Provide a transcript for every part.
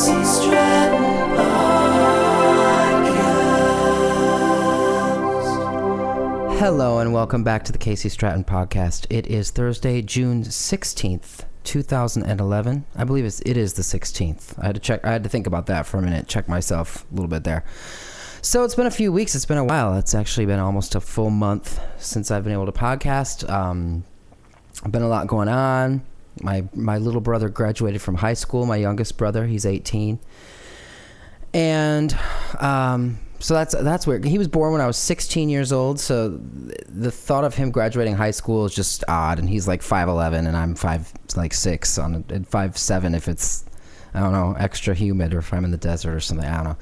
Casey Stratton Podcast. Hello and welcome back to the Casey Stratton Podcast. It is Thursday, June 16th, 2011. I believe it is the 16th. I had to think about that for a minute, check myself a little bit there. So it's been a few weeks. It's been a while. It's actually been almost a full month since I've been able to podcast. Been a lot going on. My little brother graduated from high school. My youngest brother, he's 18. And so that's weird. He was born when I was 16 years old. So the thought of him graduating high school is just odd. And he's like 5'11", and I'm 5'6", and 5'7" if it's, I don't know, extra humid, or if I'm in the desert or something. I don't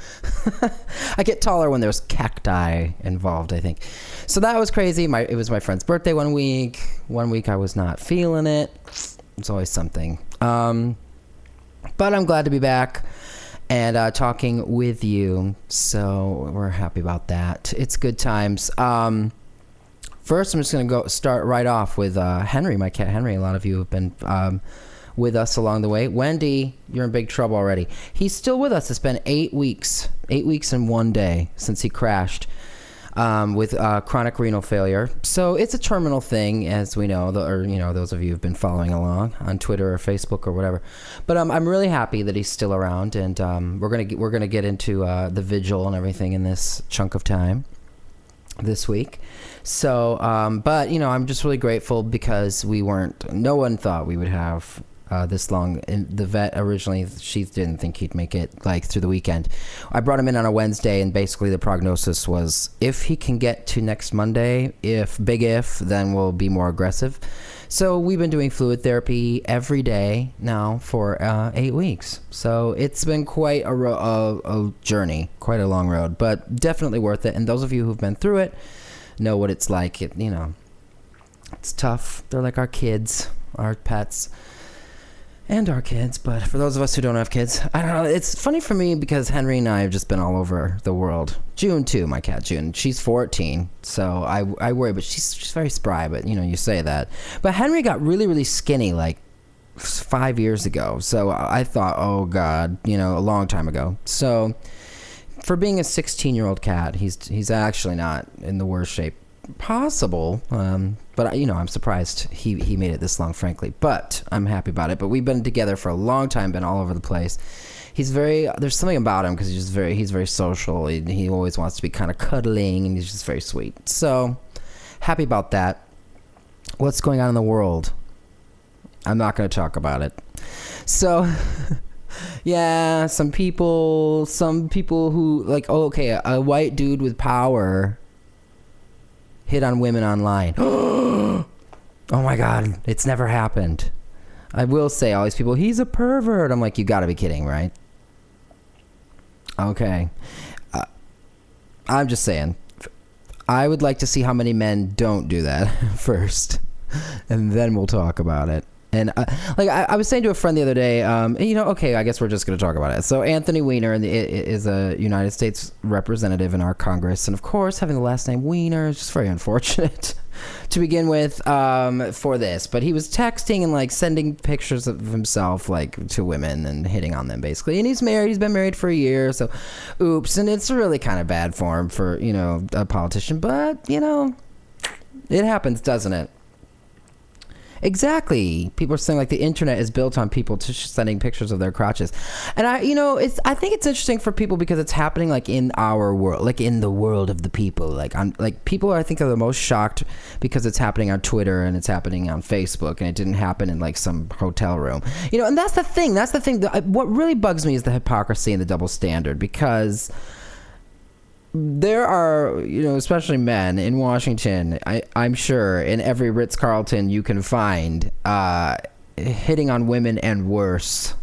know. I get taller when there's cacti involved, I think. So that was crazy. It was my friend's birthday one week. One week I was not feeling it. It's always something. But I'm glad to be back and talking with you. So we're happy about that. It's good times. First, I'm just going to start right off with Henry, my cat Henry. A lot of you have been with us along the way. Wendy, you're in big trouble already. He's still with us. It's been 8 weeks. 8 weeks and 1 day since he crashed with chronic renal failure. So it's a terminal thing, as we know, or those of you who've been following along on Twitter or Facebook or whatever. But I'm really happy that he's still around, and we're gonna get into the Vigil and everything in this chunk of time this week. So, but I'm just really grateful because no one thought we would have this long. And the vet originally, she didn't think he'd make it through the weekend. I brought him in on a Wednesday, and basically the prognosis was if he can get to next Monday, then we'll be more aggressive. So we've been doing fluid therapy every day now for 8 weeks. So it's been quite a journey, quite a long road, but definitely worth it. And those of you who've been through it know what it's like. It's tough. They're like our kids, our pets, and our kids. But for those of us who don't have kids, I don't know. It's funny for me because Henry and I have just been all over the world. June too, my cat June. She's 14, so I worry, but she's very spry. But you say that. But Henry got really, really skinny 5 years ago. So I thought, oh God, a long time ago. So for being a 16-year-old cat, he's actually not in the worst shape possible. But I'm surprised he made it this long, frankly. But I'm happy about it. But we've been together for a long time, been all over the place. There's something about him because he's very social. He always wants to be kind of cuddling, and he's just very sweet. So happy about that. What's going on in the world? I'm not going to talk about it. So yeah, some people who a white dude with power hit on women online. Oh my God, it's never happened. I will say, all these people, he's a pervert. I'm like, you gotta be kidding, right? Okay. I'm just saying, I would like to see how many men don't do that first, and then we'll talk about it. And I was saying to a friend the other day, okay, I guess we're just going to talk about it. So Anthony Weiner is a United States representative in our Congress. And of course, having the last name Weiner is just very unfortunate to begin with for this. But he was texting and sending pictures of himself to women and hitting on them basically. And he's married. He's been married for a year. So oops. And it's really kind of bad form for, a politician. But, it happens, doesn't it? Exactly. People are saying the internet is built on people sending pictures of their crotches, and I think it's interesting for people because it's happening in our world, in the world of the people. People I think are the most shocked because it's happening on Twitter and it's happening on Facebook, and it didn't happen in some hotel room. And that's the thing. What really bugs me is the hypocrisy and the double standard, because there are, especially men in Washington, I'm sure, in every Ritz-Carlton you can find, hitting on women and worse.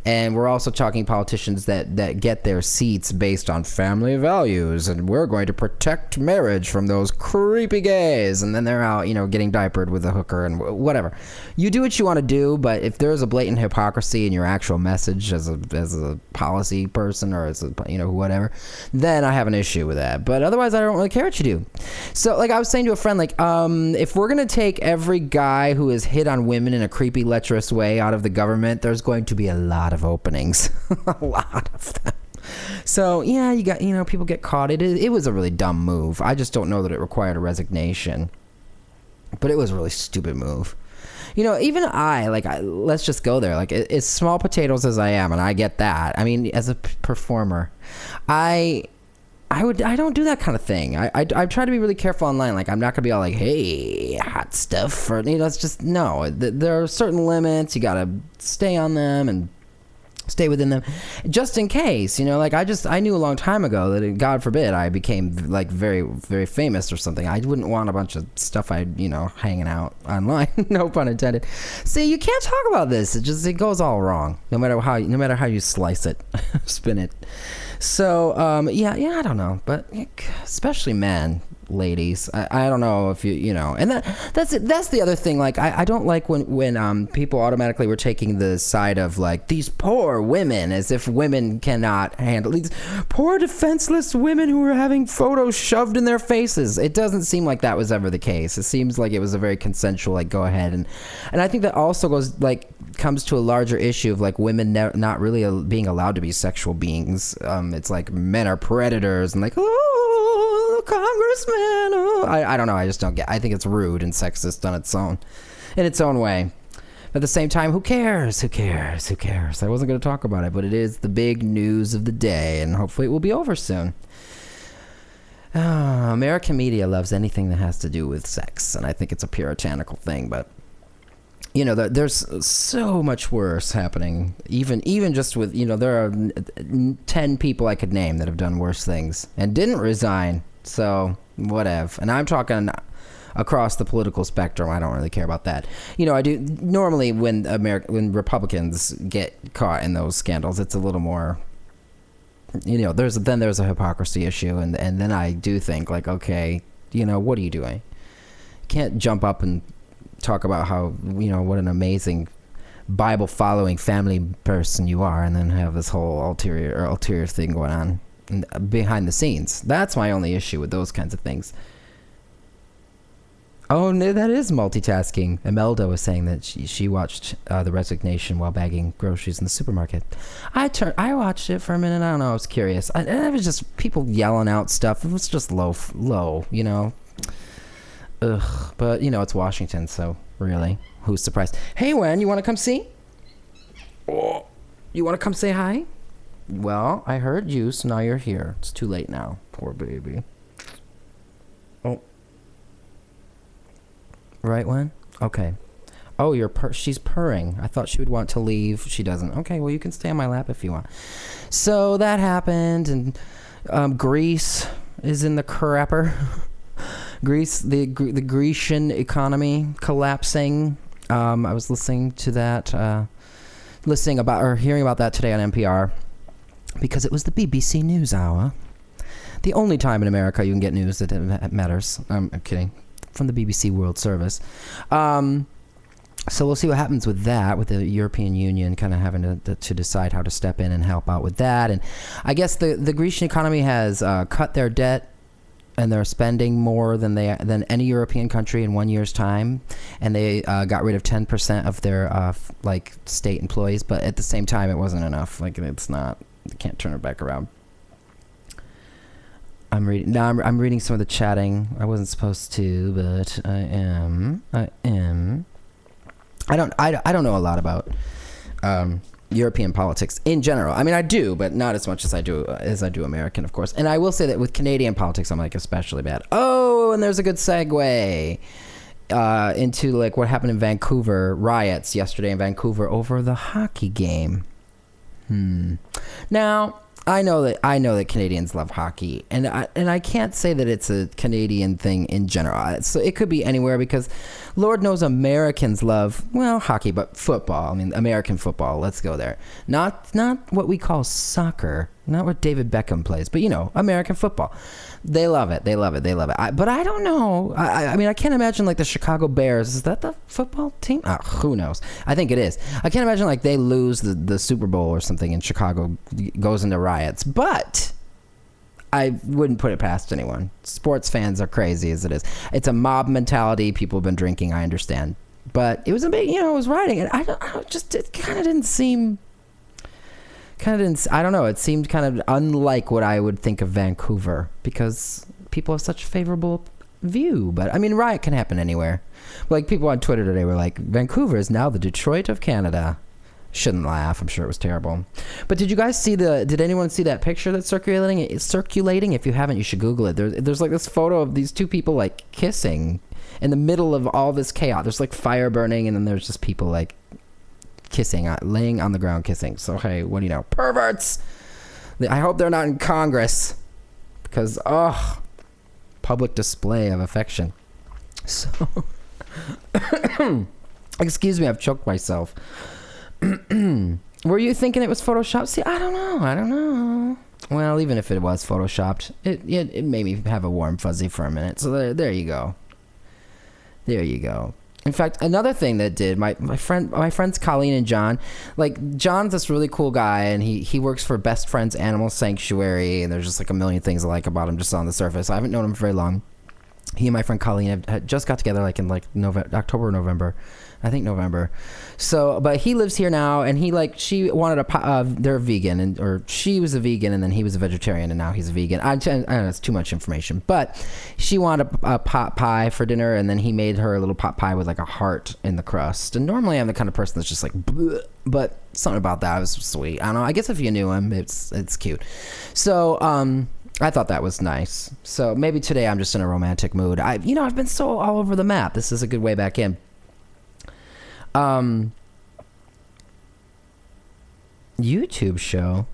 And we're also talking politicians that get their seats based on family values, and we're going to protect marriage from those creepy gays, and then they're out, getting diapered with a hooker and whatever. You do what you want to do, but if there's a blatant hypocrisy in your actual message as a policy person or as a, whatever, then I have an issue with that. But otherwise, I don't really care what you do. So, I was saying to a friend, if we're gonna take every guy who has hit on women in a creepy, lecherous way out of the government, there's going to be a lot lot of openings, a lot of them. So yeah, you got, people get caught. It was a really dumb move. I just don't know that it required a resignation, but it was a really stupid move. Even let's just go there. Like, as small potatoes as I am, and I get that. I mean, as a performer, I don't do that kind of thing. I try to be really careful online. Like, I'm not gonna be all like, hey, hot stuff, or it's just, no. There are certain limits. You gotta stay on them and stay within them, just in case. I knew a long time ago that, God forbid, I became like very, very famous or something. I wouldn't want a bunch of stuff hanging out online. No pun intended. See, you can't talk about this. It goes all wrong, no matter how you slice it, spin it. So yeah, I don't know, but especially men, ladies, I don't know if and that's the other thing. Like, I don't like when people automatically were taking the side of like these poor women, as if women cannot handle these poor defenseless women who were having photos shoved in their faces. It doesn't seem like that was ever the case. It seems like it was a very consensual, like, go ahead, and I think that also comes to a larger issue of like women not really being allowed to be sexual beings. It's like men are predators and like, oh, congressman, oh. I don't know. I just don't get. I think it's rude and sexist in its own way. But at the same time, who cares? Who cares? Who cares? I wasn't going to talk about it, but it is the big news of the day, and hopefully it will be over soon. American media loves anything that has to do with sex, and I think it's a puritanical thing, but there's so much worse happening. Even just with, there are 10 people I could name that have done worse things and didn't resign. So whatever. And I'm talking across the political spectrum. I don't really care about that. I do normally when Republicans get caught in those scandals, it's a little more. There's a hypocrisy issue, and then I do think like, okay, what are you doing? You can't jump up and talk about how what an amazing Bible following family person you are, and then have this whole ulterior thing going on behind the scenes. That's my only issue with those kinds of things. Oh no, that is multitasking. Imelda was saying that she watched The Resignation while bagging groceries in the supermarket. I watched it for a minute. I don't know, I was curious. It was just people yelling out stuff. It was just low. Ugh, but it's Washington, so really, who's surprised? Hey, Wen, you want to come see? Oh, you want to come say hi? Well, I heard you, so now you're here. It's too late now. Poor baby. Oh. Right, Wen? Okay. Oh, she's purring. I thought she would want to leave. She doesn't. Okay, well, you can stay on my lap if you want. So that happened, and Greece is in the crapper. Greece, the Grecian economy collapsing. I was listening to that, hearing about that today on NPR, because it was the BBC News Hour. The only time in America you can get news that matters. I'm kidding. From the BBC World Service. So we'll see what happens with that, with the European Union kind of having to decide how to step in and help out with that. And I guess the Grecian economy has cut their debt, and they're spending more than any European country in 1 year's time, and they got rid of 10% of their state employees. But at the same time, it wasn't enough. Like, it's not. They can't turn it back around. I'm reading some of the chatting. I wasn't supposed to, but I am. I don't know a lot about European politics in general. I mean, I do, but not as much as I do American, of course. And I will say that with Canadian politics, I'm like especially bad. Oh, and there's a good segue into like what happened in Vancouver, riots yesterday in Vancouver over the hockey game. Now, I know that Canadians love hockey, and I can't say that it's a Canadian thing in general. So it could be anywhere, because Lord knows Americans love, well, hockey, but football. I mean, American football. Let's go there. Not what we call soccer, not what David Beckham plays, but American football. They love it. They love it. They love it. But I don't know. I mean, I can't imagine like the Chicago Bears. Is that the football team? Who knows? I think it is. I can't imagine like they lose the Super Bowl or something and Chicago goes into riots. But I wouldn't put it past anyone. Sports fans are crazy as it is. It's a mob mentality. People have been drinking. I understand. But it was a big, it was rioting. And it kind of didn't seem kind of didn't, I don't know, it seemed kind of unlike what I would think of Vancouver, because people have such a favorable view. But I mean, riot can happen anywhere. Like, people on Twitter today were like, Vancouver is now the Detroit of Canada. Shouldn't laugh, I'm sure it was terrible. But did you guys see did anyone see that picture that's circulating? It's circulating. If you haven't, you should Google it. There's like this photo of these two people like kissing in the middle of all this chaos. There's like fire burning, and then there's just people like kissing, laying on the ground kissing. So hey, what do you know? Perverts! I hope they're not in Congress, because public display of affection. So excuse me, I've choked myself. Were you thinking it was photoshopped? See, I don't know. Well, even if it was photoshopped, it made me have a warm fuzzy for a minute. So there you go. There you go. In fact, another thing that did, my friends Colleen and John, like, John's this really cool guy, and he works for Best Friends Animal Sanctuary, and there's just like a million things I like about him just on the surface. I haven't known him for very long. He and my friend Colleen had just got together like in like October or November. I think November. So, but he lives here now, and she wanted they're vegan, or she was a vegan, and then he was a vegetarian, and now he's a vegan. I don't know, it's too much information, but she wanted a pot pie for dinner, and then he made her a little pot pie with like a heart in the crust. And normally I'm the kind of person that's just like, bleh, but something about that was sweet. I don't know. I guess if you knew him, it's cute. So, I thought that was nice. So maybe today I'm just in a romantic mood. I've been so all over the map. This is a good way back in. YouTube show.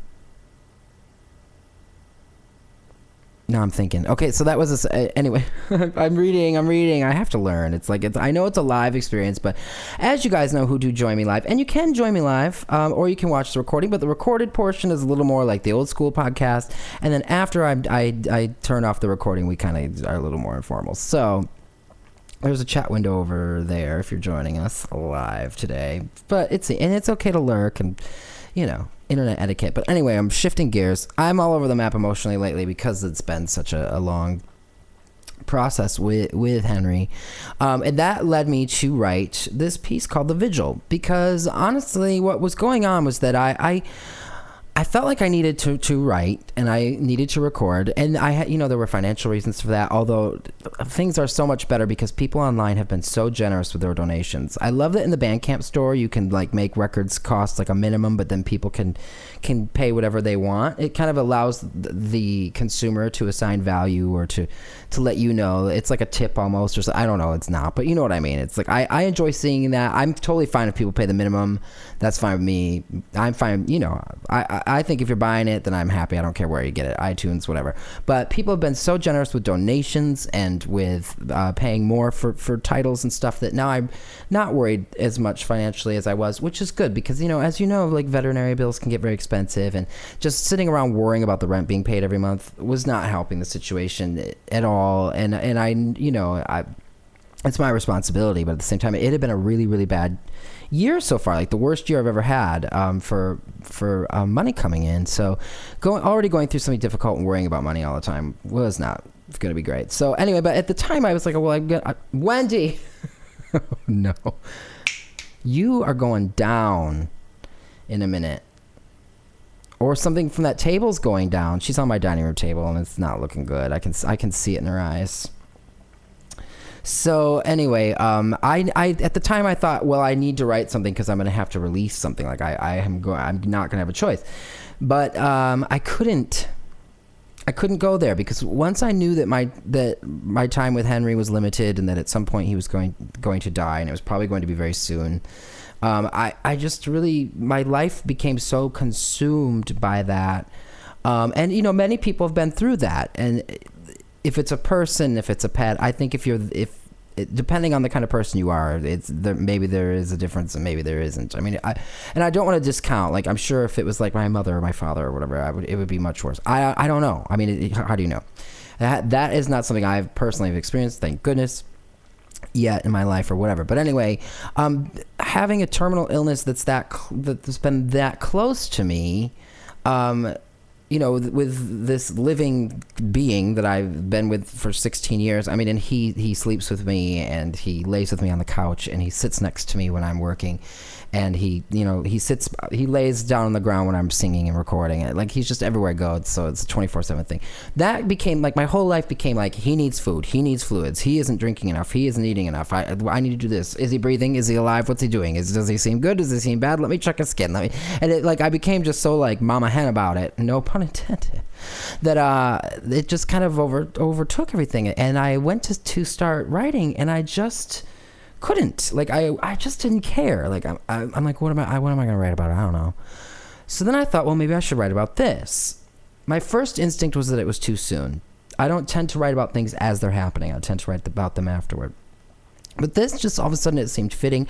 No, I'm thinking. Okay, so that was anyway. I'm reading. I have to learn. I know it's a live experience, but as you guys know who do join me live, and you can join me live, or you can watch the recording. But the recorded portion is a little more like the old school podcast, and then after I turn off the recording, we kind of are a little more informal. So there's a chat window over there if you're joining us live today. But it's okay to lurk, and internet etiquette. But anyway, I'm shifting gears. I'm all over the map emotionally lately because it's been such a long process with Henry, and that led me to write this piece called The Vigil, because honestly what was going on was that I felt like I needed to write, and I needed to record, and I had, there were financial reasons for that, although things are so much better because people online have been so generous with their donations. I love that in the Bandcamp store you can like make records cost like a minimum, but then people can pay whatever they want. It kind of allows the consumer to assign value, or to let you know. It's like a tip almost, or so, I don't know, it's not, but you know what I mean. It's like I enjoy seeing that. I'm totally fine if people pay the minimum. That's fine with me. I'm fine, I think if you're buying it, then I'm happy. I don't care where you get it, iTunes, whatever. But people have been so generous with donations and with paying more for titles and stuff, that now I'm not worried as much financially as I was, which is good, because as you know, like, veterinary bills can get very expensive, and just sitting around worrying about the rent being paid every month was not helping the situation at all. And I it's my responsibility, but at the same time, it had been a really, really bad year so far, like the worst year I've ever had for money coming in. So already going through something difficult and worrying about money all the time was not going to be great. So anyway, but at the time I was like, well, Wendy, oh, no, you are going down in a minute, or something from that table's going down. She's on my dining room table, and it's not looking good. I can see it in her eyes. So anyway, I at the time I thought, well, I need to write something because I'm going to have to release something. Like I'm not going to have a choice. But I couldn't go there, because once I knew that my time with Henry was limited, and that at some point he was going to die, and it was probably going to be very soon. I just really, my life became so consumed by that. And many people have been through that, and if it's a person, if it's a pet, I think depending on the kind of person you are, maybe there is a difference and maybe there isn't. I mean, I don't want to discount. Like, I'm sure if it was like my mother or my father or whatever, it would be much worse. I don't know. I mean, how do you know? That is not something I've personally experienced, thank goodness, yet in my life or whatever. But anyway, having a terminal illness that's been that close to me, you know, with this living being that I've been with for 16 years, I mean, and he sleeps with me, and he lays with me on the couch, and he sits next to me when I'm working, and he lays down on the ground when I'm singing and recording it. Like, he's just everywhere I go. So it's a 24/7 thing. That became like, my whole life became like, he needs food, he needs fluids, he isn't drinking enough, he isn't eating enough. I need to do this. Is he breathing? Is he alive? What's he doing? Does he seem good? Does he seem bad? Let me check his skin. And it, like, I became just so like mama hen about it. No pun intended. That it just kind of overtook everything. And I went to start writing, and I just couldn't. Like, I just didn't care. Like, I'm like, what am I gonna write about? I don't know. So then I thought, well, maybe I should write about this. My first instinct was that it was too soon. I don't tend to write about things as they're happening. I tend to write about them afterward. But this, just all of a sudden, it seemed fitting.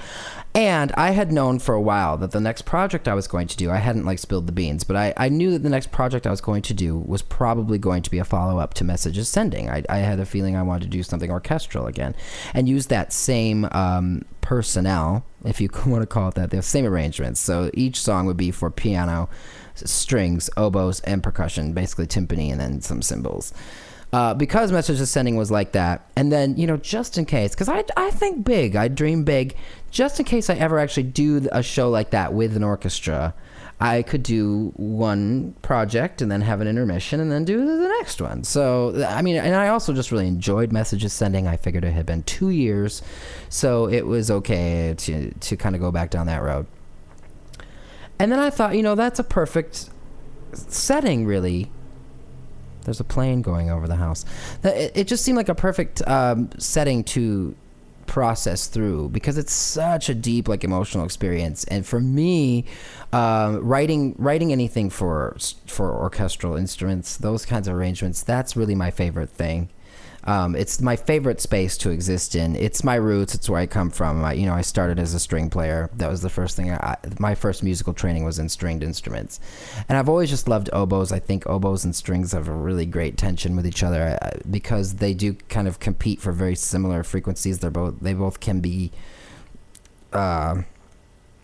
And I had known for a while that the next project I was going to do, I hadn't like spilled the beans, but I knew that the next project I was going to do was probably going to be a follow-up to Messages Sending. I had a feeling I wanted to do something orchestral again, and use that same personnel, if you want to call it that, the same arrangements. So each song would be for piano, strings, oboes, and percussion, basically timpani and then some cymbals. Because Messages Sending was like that. And then, you know, just in case, because I think big, I dream big, just in case I ever actually do a show like that with an orchestra, I could do one project and then have an intermission and then do the next one. So, I mean, and I also just really enjoyed Messages Sending. I figured it had been 2 years, so it was okay to kind of go back down that road. And then I thought, you know, that's a perfect setting, really. There's a plane going over the house. It just seemed like a perfect setting to process through, because it's such a deep, like, emotional experience. And for me, writing anything for orchestral instruments, those kinds of arrangements, that's really my favorite thing. It's my favorite space to exist in. It's my roots. It's where I come from. I started as a string player. That was the first thing. My first musical training was in stringed instruments, and I've always just loved oboes. I think oboes and strings have a really great tension with each other because they do kind of compete for very similar frequencies. They both can be.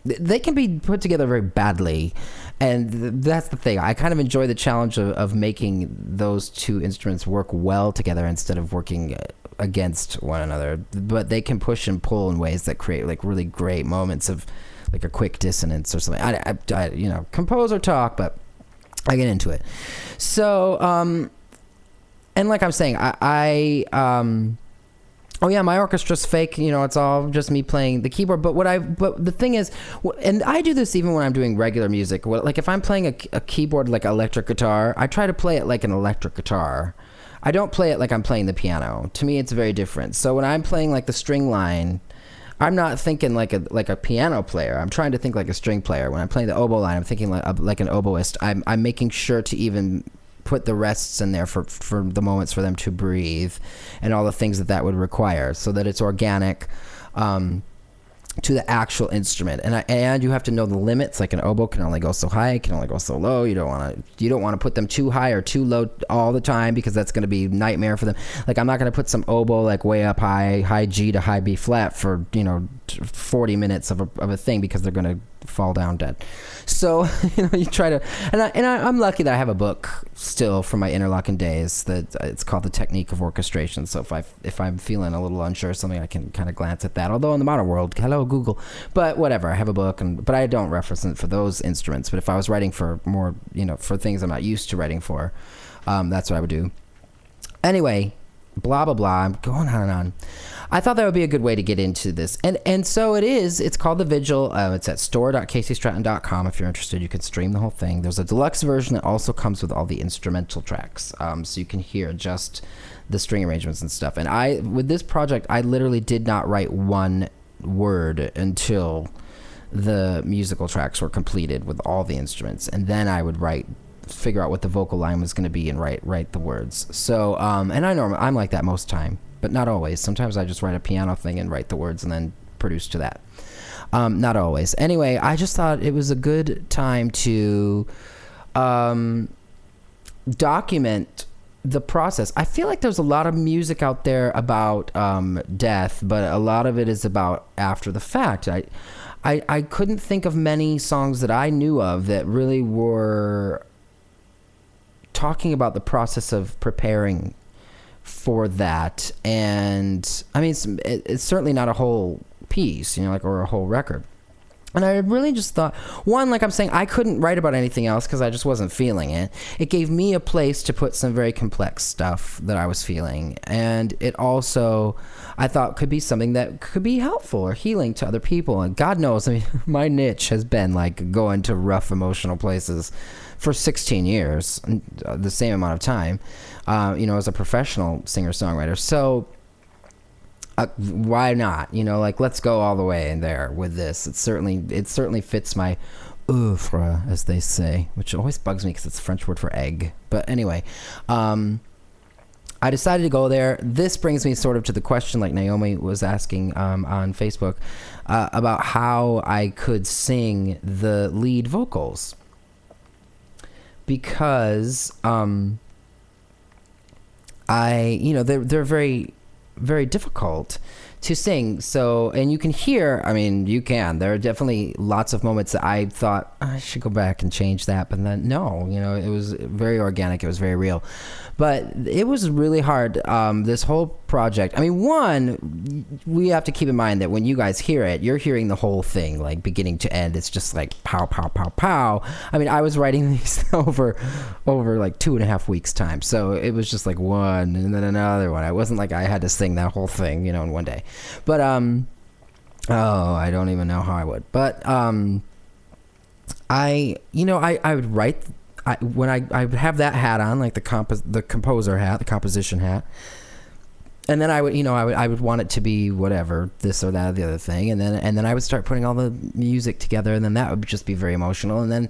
They can be put together very badly, and that's the thing. I kind of enjoy the challenge of making those two instruments work well together instead of working against one another. But they can push and pull in ways that create like really great moments of like a quick dissonance or something. I you know, compose or talk, but I get into it. So, and like I'm saying, oh yeah, my orchestra's fake. You know, it's all just me playing the keyboard. But the thing is, and I do this even when I'm doing regular music. Like if I'm playing a keyboard like electric guitar, I try to play it like an electric guitar. I don't play it like I'm playing the piano. To me, it's very different. So when I'm playing like the string line, I'm not thinking like a piano player. I'm trying to think like a string player. When I'm playing the oboe line, I'm thinking like an oboist. I'm making sure to even put the rests in there for the moments for them to breathe and all the things that would require, so that it's organic to the actual instrument. And you have to know the limits. Like an oboe can only go so high, it can only go so low. You don't want to put them too high or too low all the time, because that's going to be nightmare for them. Like I'm not going to put some oboe like way up high G to high B flat for 40 minutes of a thing, because they're going to fall down dead. So you try to, and I'm lucky that I have a book still from my interlocking days that it's called The Technique of Orchestration. So if I'm feeling a little unsure of something, I can kind of glance at that. Although in the modern world, hello Google, but whatever, I have a book, but I don't reference it for those instruments. But if I was writing for more, for things I'm not used to writing for, that's what I would do. Anyway, blah blah blah, I'm going on and on. I thought that would be a good way to get into this, and so it is. It's called The Vigil. It's at store.casey.stratton.com. If you're interested, you can stream the whole thing. There's a deluxe version that also comes with all the instrumental tracks, so you can hear just the string arrangements and stuff. And with this project, I literally did not write one word until the musical tracks were completed with all the instruments, and then I would figure out what the vocal line was going to be and write the words. So and I'm like that most time, but not always. Sometimes I just write a piano thing and write the words and then produce to that. Not always. Anyway, I just thought it was a good time to document the process. I feel like there's a lot of music out there about death, but a lot of it is about after the fact. I couldn't think of many songs that I knew of that really were talking about the process of preparing for that. And I mean, it's certainly not a whole piece, you know, like, or a whole record. And I really just thought, one, like I'm saying, I couldn't write about anything else because I just wasn't feeling it. It gave me a place to put some very complex stuff that I was feeling. And it also, I thought, could be something that could be helpful or healing to other people. And God knows, I mean, my niche has been like going to rough emotional places for 16 years, the same amount of time, you know, as a professional singer-songwriter. So why not? You know, like, let's go all the way in there with this. It certainly fits my oeuvre, as they say, which always bugs me because it's a French word for egg. But anyway, I decided to go there. This brings me sort of to the question, like Naomi was asking on Facebook, about how I could sing the lead vocals, because you know, they're very, very difficult to sing. So, and you can hear, I mean, there are definitely lots of moments that I thought I should go back and change that, but then no, you know, it was very organic, it was very real. But it was really hard, this whole project. I mean, one, we have to keep in mind that when you guys hear it, you're hearing the whole thing, like beginning to end. It's just like pow, pow, pow, pow. I mean, I was writing these over like 2.5 weeks time. So it was just like one and then another one. I wasn't like I had to sing that whole thing, you know, in one day. But, oh, I don't even know how I would. But, I would write, when I would have that hat on, like the composer hat, the composition hat, and then I would want it to be whatever, this or that or the other thing, and then I would start putting all the music together, and then that would just be very emotional. And then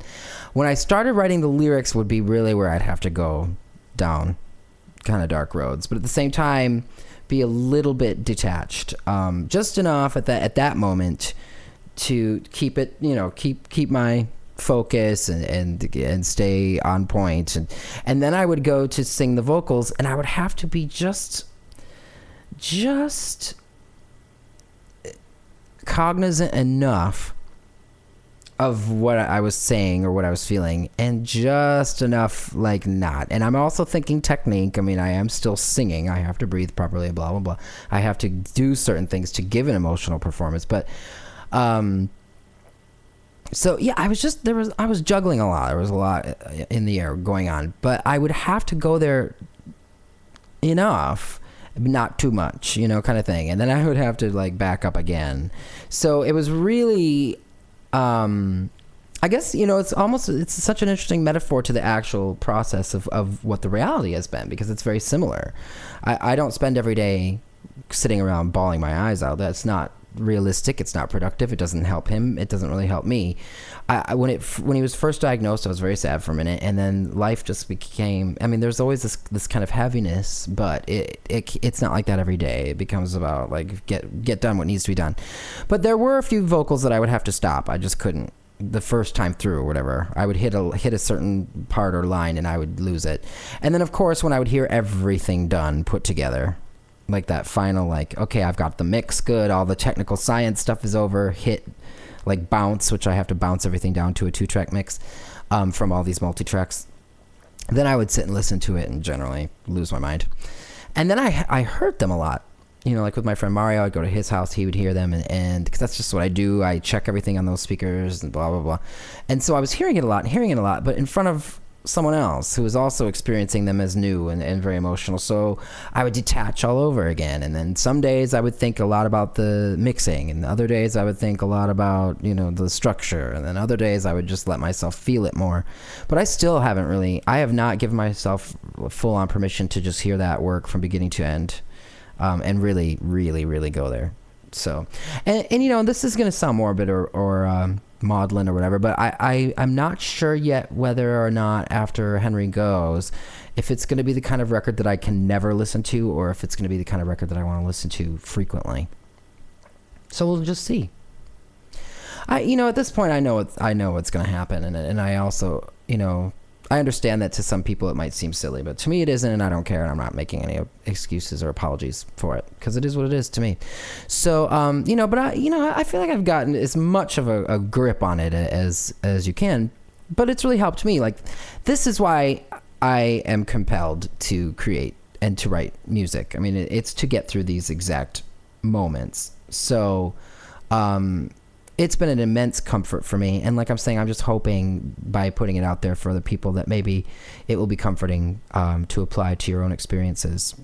when I started writing the lyrics would be really where I'd have to go down kind of dark roads, but at the same time be a little bit detached, just enough at that moment to keep it, you know, keep my focus and stay on point. And then I would go to sing the vocals, and I would have to be just cognizant enough of what I was saying or what I was feeling, and just enough like not. And I'm also thinking technique. I mean, I am still singing. I have to breathe properly, blah, blah, blah. I have to do certain things to give an emotional performance. But, so yeah, I was juggling a lot. There was a lot in the air going on, but I would have to go there enough, not too much, you know, kind of thing. And then I would have to like back up again. So it was really, I guess, you know, it's such an interesting metaphor to the actual process of what the reality has been, because it's very similar. I don't spend every day sitting around bawling my eyes out. That's not realistic. It's not productive. It doesn't help him. It doesn't really help me. When he was first diagnosed, I was very sad for a minute, and then life just became, I mean, there's always this kind of heaviness, but it's not like that every day. It becomes about like get done what needs to be done. But there were a few vocals that I would have to stop. I just couldn't. The first time through or whatever, I would hit a certain part or line and I would lose it. And then of course when I would hear everything done, put together, like that final, like, okay, I've got the mix good, all the technical science stuff is over, hit like bounce, which I have to bounce everything down to a 2-track mix from all these multi-tracks. Then I would sit and listen to it and generally lose my mind. And then I heard them a lot. You know, like with my friend Mario, I'd go to his house, he would hear them, and because that's just what I do. I check everything on those speakers and blah, blah, blah. And so I was hearing it a lot, but in front of someone else who was also experiencing them as new and very emotional. So I would detach all over again. And then some days I would think a lot about the mixing, and other days I would think a lot about, you know, the structure. And then other days I would just let myself feel it more. But I still haven't really, I have not given myself full on permission to just hear that work from beginning to end. And really, really, really go there. So, and you know, this is going to sound morbid or maudlin or whatever, but I'm not sure yet whether or not after Henry Goes, if it's going to be the kind of record that I can never listen to, or if it's going to be the kind of record that I want to listen to frequently. So we'll just see. You know, at this point, I know what's going to happen, and I also, you know, I understand that to some people it might seem silly, but to me it isn't, and I don't care, and I'm not making any excuses or apologies for it, because it is what it is to me. So, you know, but I feel like I've gotten as much of a grip on it as you can, but it's really helped me. Like, this is why I am compelled to create and to write music. I mean, it's to get through these exact moments. So it's been an immense comfort for me. And like I'm saying, I'm just hoping by putting it out there for other people that maybe it will be comforting to apply to your own experiences.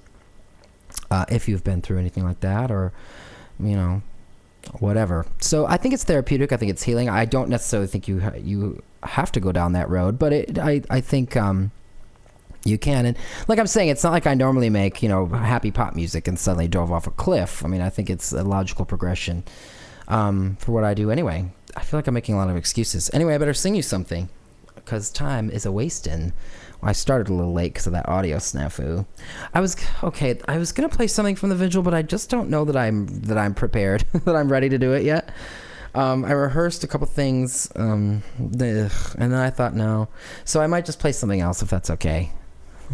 If you've been through anything like that, or, you know, whatever. So I think it's therapeutic. I think it's healing. I don't necessarily think you have to go down that road, but I think you can. And like I'm saying, it's not like I normally make, you know, happy pop music and suddenly drove off a cliff. I mean, I think it's a logical progression for what I do anyway. I feel like I'm making a lot of excuses. Anyway, I better sing you something because time is a-wasting. I started a little late because of that audio snafu. I was gonna play something from the Vigil, but I just don't know that I'm prepared, that I'm ready to do it yet. I rehearsed a couple things, and then I thought no, so I might just play something else if that's okay.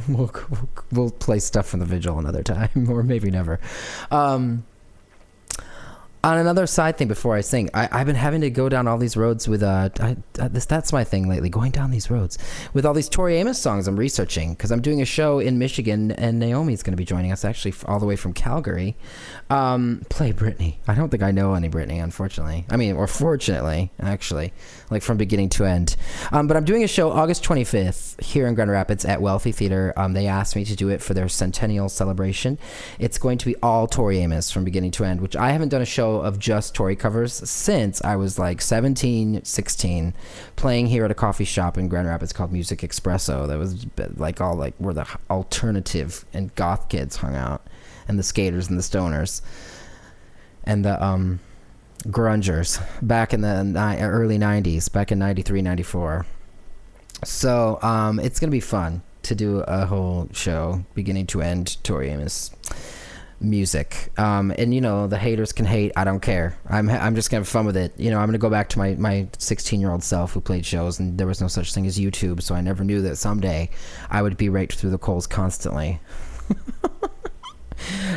We'll play stuff from the Vigil another time, or maybe never. On another side thing before I sing, I've been having to go down all these roads with that's my thing lately, going down these roads with all these Tori Amos songs I'm researching, because I'm doing a show in Michigan and Naomi's going to be joining us, actually all the way from Calgary. Play Britney. I don't think I know any Britney, unfortunately. I mean, or fortunately, actually, like from beginning to end. But I'm doing a show August 25th here in Grand Rapids at Wealthy Theater. They asked me to do it for their centennial celebration. It's going to be all Tori Amos from beginning to end, which I haven't done a show of just Tori covers since I was like 17, 16, playing here at a coffee shop in Grand Rapids called Music Espresso. That was like all like where the alternative and goth kids hung out, and the skaters and the stoners and the grungers back in the early 90s, back in 93, 94. So it's gonna be fun to do a whole show beginning to end Tori Amos music. And you know, the haters can hate. I don't care. I'm just gonna have fun with it. You know, I'm gonna go back to my 16-year-old self who played shows, and there was no such thing as YouTube, so I never knew that someday I would be raked through the coals constantly.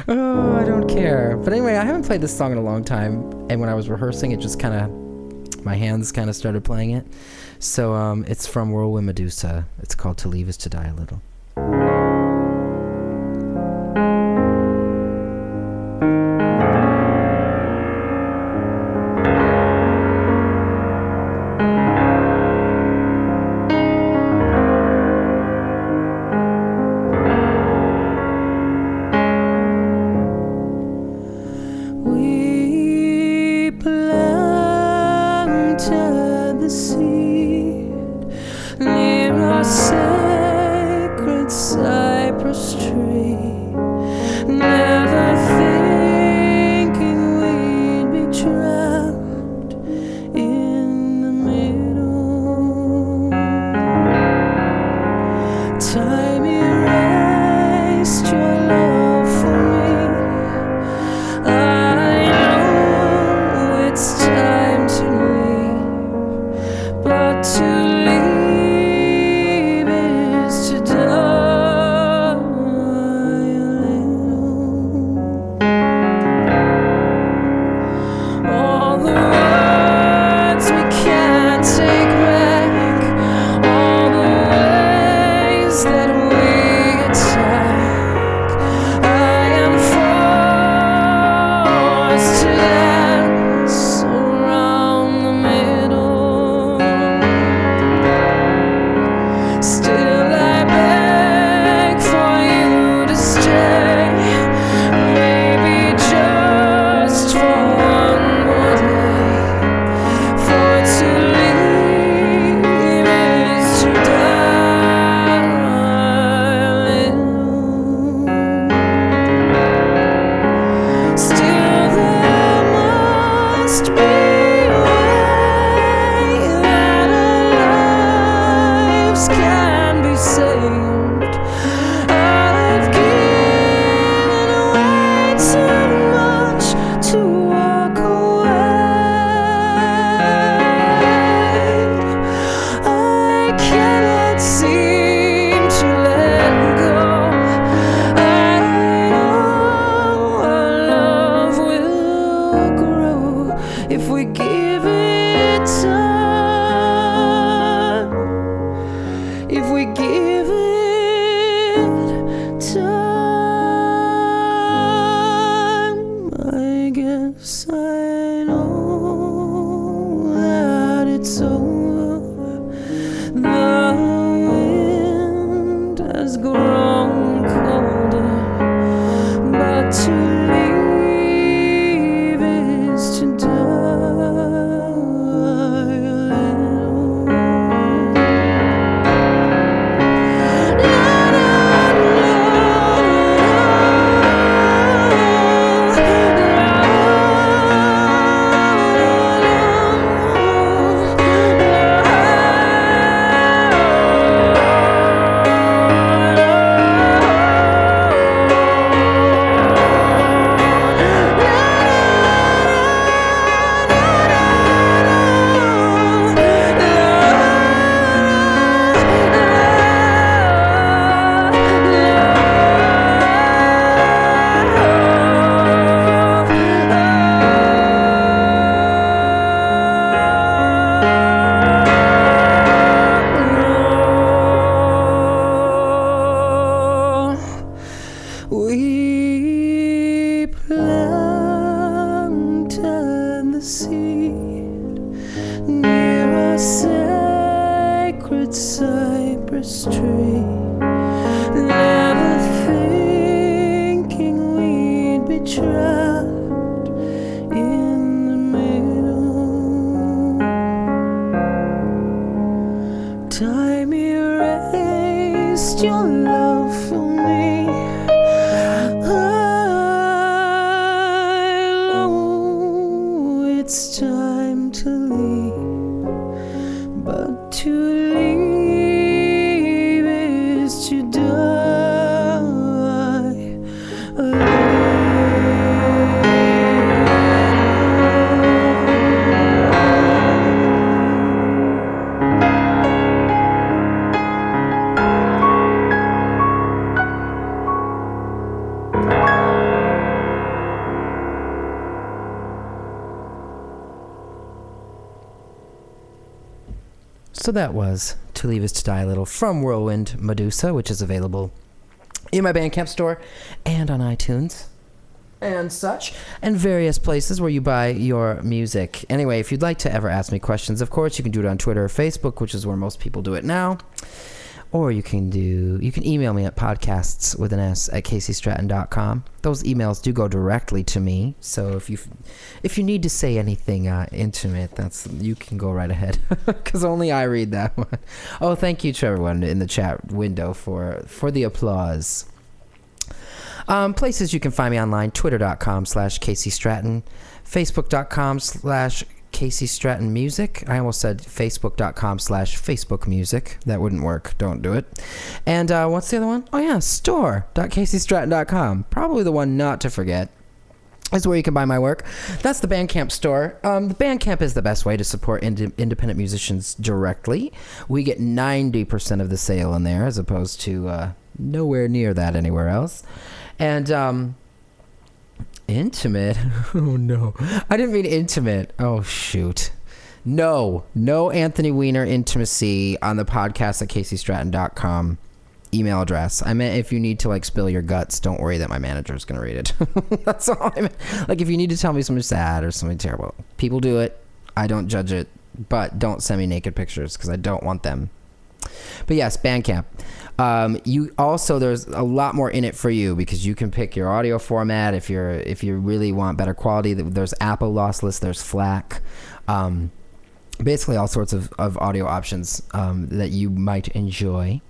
Oh, I don't care. But anyway, I haven't played this song in a long time, and when I was rehearsing, it just kind of, my hands kind of started playing it. So it's from Whirlwind Medusa. It's called To Leave Is To Die A Little. Still the guess I know that it's over. The wind has grown colder, but to leave is to die a little. We planted the seed near a sacred cypress tree, never thinking we'd be trapped in the middle. Time erased your love for me. It's time to leave, but to leave is to die alone. So that was To Leave Is To Die a Little from Whirlwind Medusa, which is available in my Bandcamp store and on iTunes and such, and various places where you buy your music. Anyway, if you'd like to ever ask me questions, of course, you can do it on Twitter or Facebook, which is where most people do it now. Or you can email me at podcasts@caseystratton.com. Those emails do go directly to me, so if you need to say anything intimate, you can go right ahead, because only I read that one. Oh, thank you to everyone in the chat window for the applause. Places you can find me online: twitter.com/CaseyStratton, Facebook.com/Casey Stratton Music. I almost said Facebook.com/Facebook Music. That wouldn't work. Don't do it. And what's the other one? Oh yeah, store.CaseyStratton.com. Probably the one not to forget is where you can buy my work. That's the Bandcamp store. The Bandcamp is the best way to support independent musicians directly. We get 90% of the sale in there, as opposed to nowhere near that anywhere else. And intimate? Oh no, I didn't mean intimate. Oh shoot. No Anthony Weiner intimacy on the podcast at CaseyStratton.com email address. I meant if you need to like spill your guts, don't worry that my manager is gonna read it. That's all I meant. Like if you need to tell me something sad or something terrible, people do it. I don't judge it, but don't send me naked pictures because I don't want them. But yes, Bandcamp. You also, there's a lot more in it for you, because you can pick your audio format if you really want better quality. There's Apple lossless, there's FLAC, basically all sorts of audio options that you might enjoy.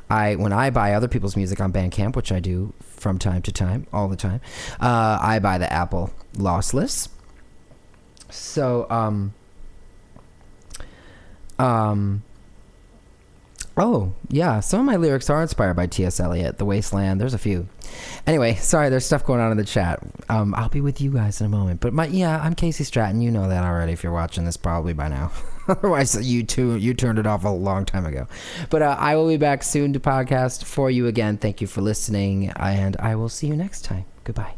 When I buy other people's music on Bandcamp, which I do from time to time, all the time, I buy the Apple lossless. So oh, yeah, some of my lyrics are inspired by T.S. Eliot, The Wasteland. There's a few. Anyway, sorry, there's stuff going on in the chat. I'll be with you guys in a moment. But I'm Casey Stratton. You know that already if you're watching this probably by now. Otherwise, you turned it off a long time ago. But I will be back soon to podcast for you again. Thank you for listening, and I will see you next time. Goodbye.